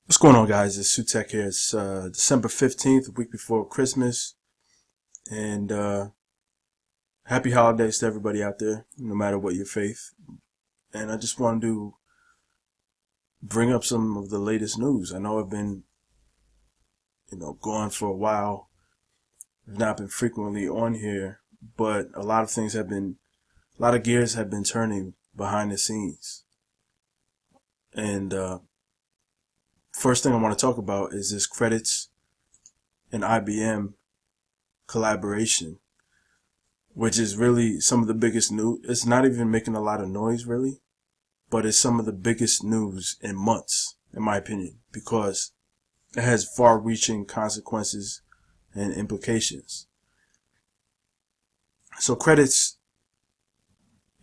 What's going on, guys? It's Sutek here. It's December 15th, a week before Christmas. And happy holidays to everybody out there, no matter what your faith. And I just wanted to bring up some of the latest news. I know I've been, gone for a while. I've not been frequently on here, but a lot of gears have been turning behind the scenes. And first thing I want to talk about is this credits and IBM collaboration, which is really some of the biggest news. It's not even making a lot of noise, really, but it's some of the biggest news in months, in my opinion, because it has far-reaching consequences and implications. So credits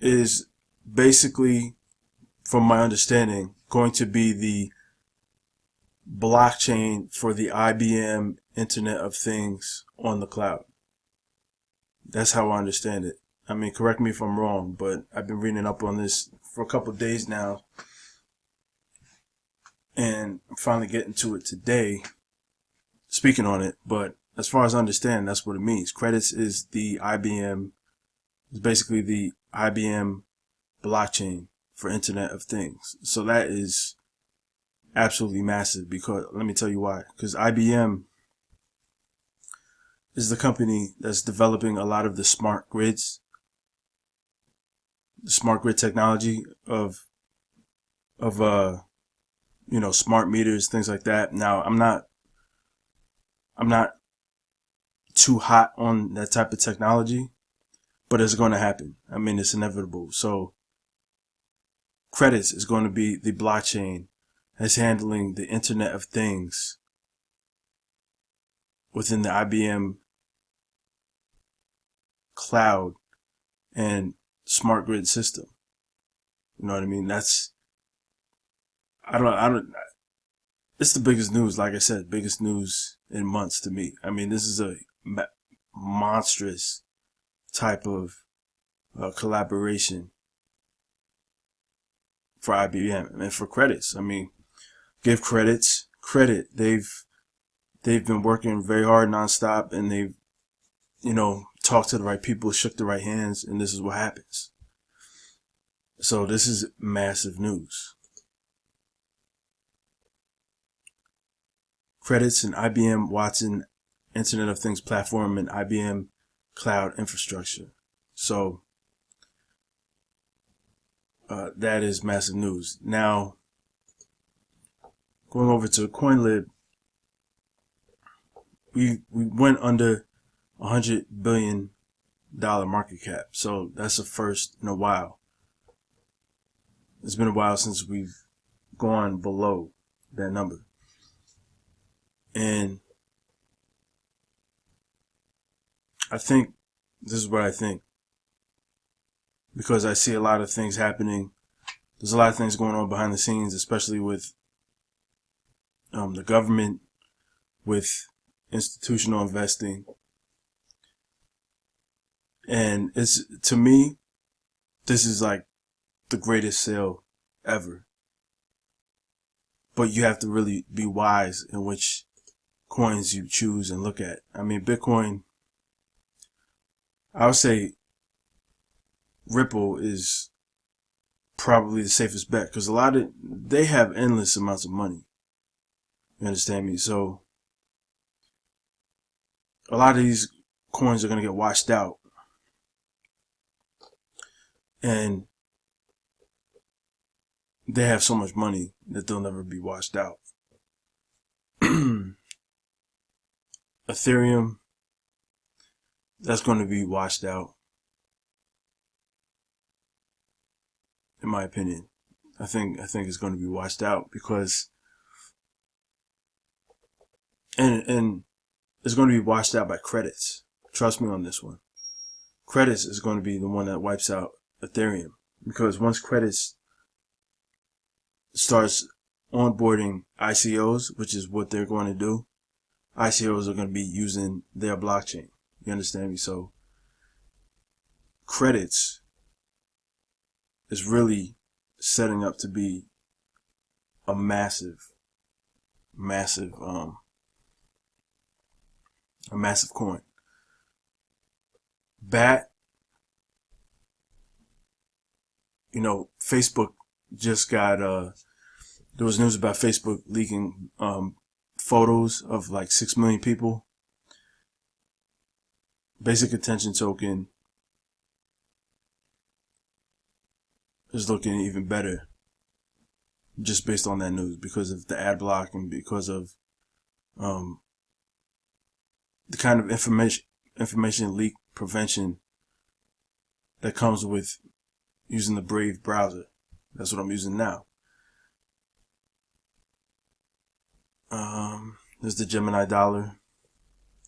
is basically, from my understanding, going to be the blockchain for the IBM Internet of Things on the cloud. That's how I understand it. I mean, correct me if I'm wrong, but I've been reading up on this for a couple of days now, and I'm finally getting to it today, speaking on it. But as far as I understand, that's what it means. Credits is basically the IBM blockchain for Internet of Things. So that is absolutely massive, because let me tell you why. Because IBM is the company that's developing a lot of the smart grid technology of smart meters, things like that. Now, I'm not too hot on that type of technology, but it's going to happen. I mean, it's inevitable. So credits is going to be the blockchain that's handling the Internet of Things within the IBM cloud and smart grid system. You know what I mean? It's the biggest news, like I said, biggest news in months to me. I mean, this is a monstrous type of collaboration for IBM and for credits. I mean, give credit. They've been working very hard nonstop, and they've, talked to the right people, shook the right hands, and this is what happens. So this is massive news. Credits and IBM Watson Internet of Things platform and IBM cloud infrastructure. So that is massive news. Now, going over to CoinLib, we went under $100 billion market cap. So that's a first in a while. It's been a while since we've gone below that number. And I think this is what I think, because I see a lot of things happening. There's a lot of things going on behind the scenes, especially with the government, with institutional investing. And to me, this is like the greatest sale ever. But you have to really be wise in which coins you choose and look at. I mean, Bitcoin, I would say Ripple is probably the safest bet, because they have endless amounts of money. You understand me? So a lot of these coins are going to get washed out. And they have so much money that they'll never be washed out. Ethereum, that's going to be washed out, in my opinion. I think it's going to be washed out, because and it's going to be washed out by credits. Trust me on this one. Credits is going to be the one that wipes out Ethereum, because once credits starts onboarding ICOs, which is what they're going to do, ICOs are going to be using their blockchain. You understand me? So credits is really setting up to be a massive massive, a massive coin. BAT, Facebook just got, there was news about Facebook leaking, photos of like 6 million people. Basic attention token is looking even better just based on that news because of the ad block and because of the kind of information leak prevention that comes with using the Brave browser. That's what I'm using now. There's the Gemini dollar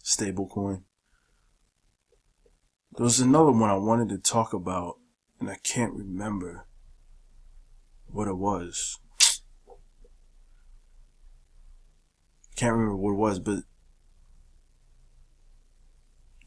stable coin. There was another one I wanted to talk about and I can't remember what it was. Can't remember what it was, but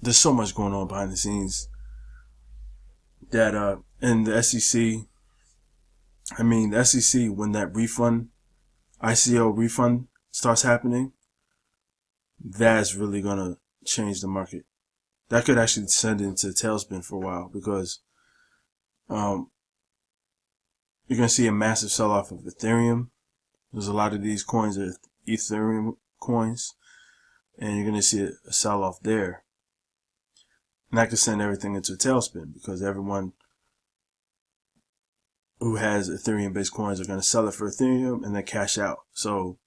there's so much going on behind the scenes that in the SEC, the SEC, when that refund, ICO refund starts happening, that's really gonna change the market. That could actually send it into a tailspin for a while because you're gonna see a massive sell-off of Ethereum. There's a lot of these coins are Ethereum coins, and you're gonna see a sell-off there. And that could send everything into a tailspin because everyone who has Ethereum-based coins are going to sell it for Ethereum and then cash out. So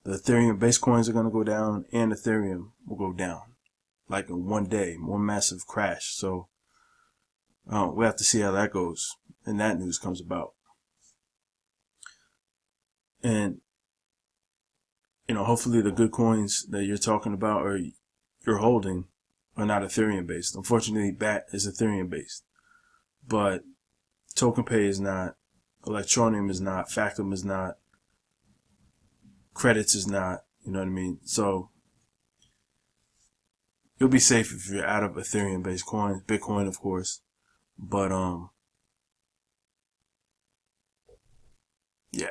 the Ethereum-based coins are going to go down and Ethereum will go down like in one day, one massive crash. So we have to see how that goes and that news comes about. And, hopefully the good coins that you're talking about or you're holding are not Ethereum based. Unfortunately, BAT is Ethereum based, but TokenPay is not, Electroneum is not, Factum is not, Credits is not. You know what I mean? So you'll be safe if you're out of Ethereum based coins, Bitcoin of course, but yeah.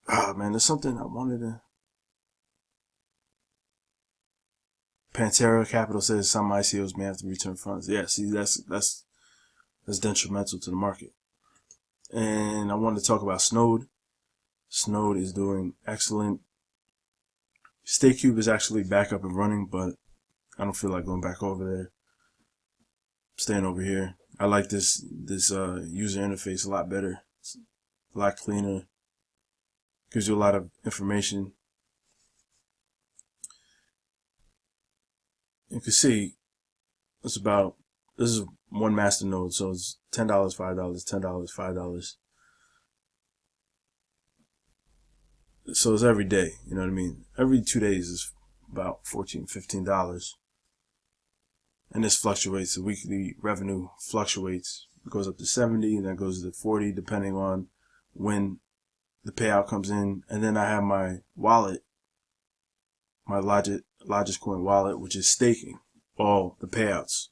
Oh man, there's something I wanted to. Pantera Capital says some ICOs may have to return funds. Yeah, see, that's detrimental to the market. And I wanted to talk about Snowed. Snowed is doing excellent. StakeCube is actually back up and running, but I don't feel like going back over there. I'm staying over here. I like this user interface a lot better. It's a lot cleaner. Gives you a lot of information. You can see this is one master node, so it's $10, $5, $10, $5. So it's every day, you know what I mean? Every 2 days is about $14, $15. And this fluctuates. The weekly revenue fluctuates. It goes up to 70 and then goes to 40 depending on when the payout comes in. And then I have my wallet, my Logiscoin wallet, which is staking all the payouts.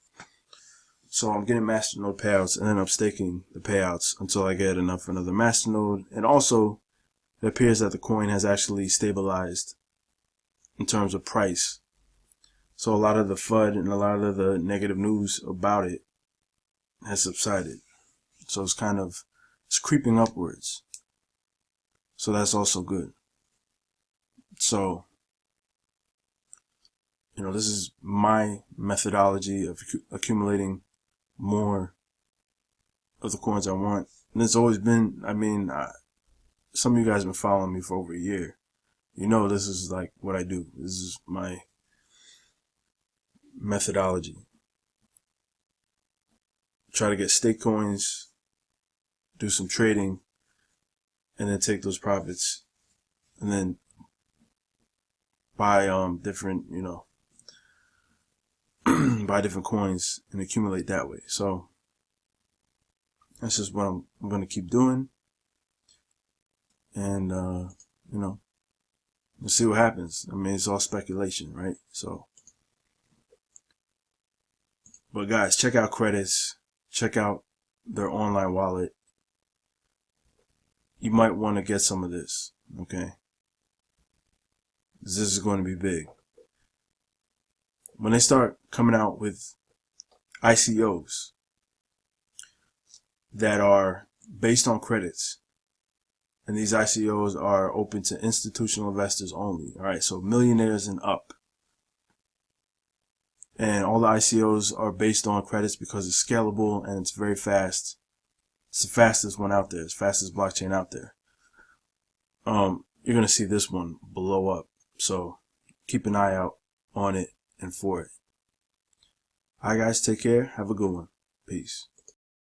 So I'm getting masternode payouts and then I'm staking the payouts until I get enough for another masternode. And also, it appears that the coin has actually stabilized in terms of price. So a lot of the FUD and a lot of the negative news about it has subsided. So it's creeping upwards. So that's also good. So, this is my methodology of accumulating more of the coins I want. And it's always been, some of you guys have been following me for over a year. This is like what I do. This is my methodology. Try to get stake coins, do some trading, and then take those profits and then buy different, buy different coins and accumulate that way. So that's just what I'm going to keep doing. And, we'll see what happens. It's all speculation, right? So, but guys, check out Credits. Check out their online wallet. You might want to get some of this, okay? This is going to be big. When they start coming out with ICOs that are based on credits, and these ICOs are open to institutional investors only. All right, so millionaires and up. And all the ICOs are based on credits because it's scalable and it's very fast. It's the fastest one out there. It's the fastest blockchain out there. You're going to see this one blow up. So keep an eye out on it and for it. All right, guys, take care. Have a good one. Peace.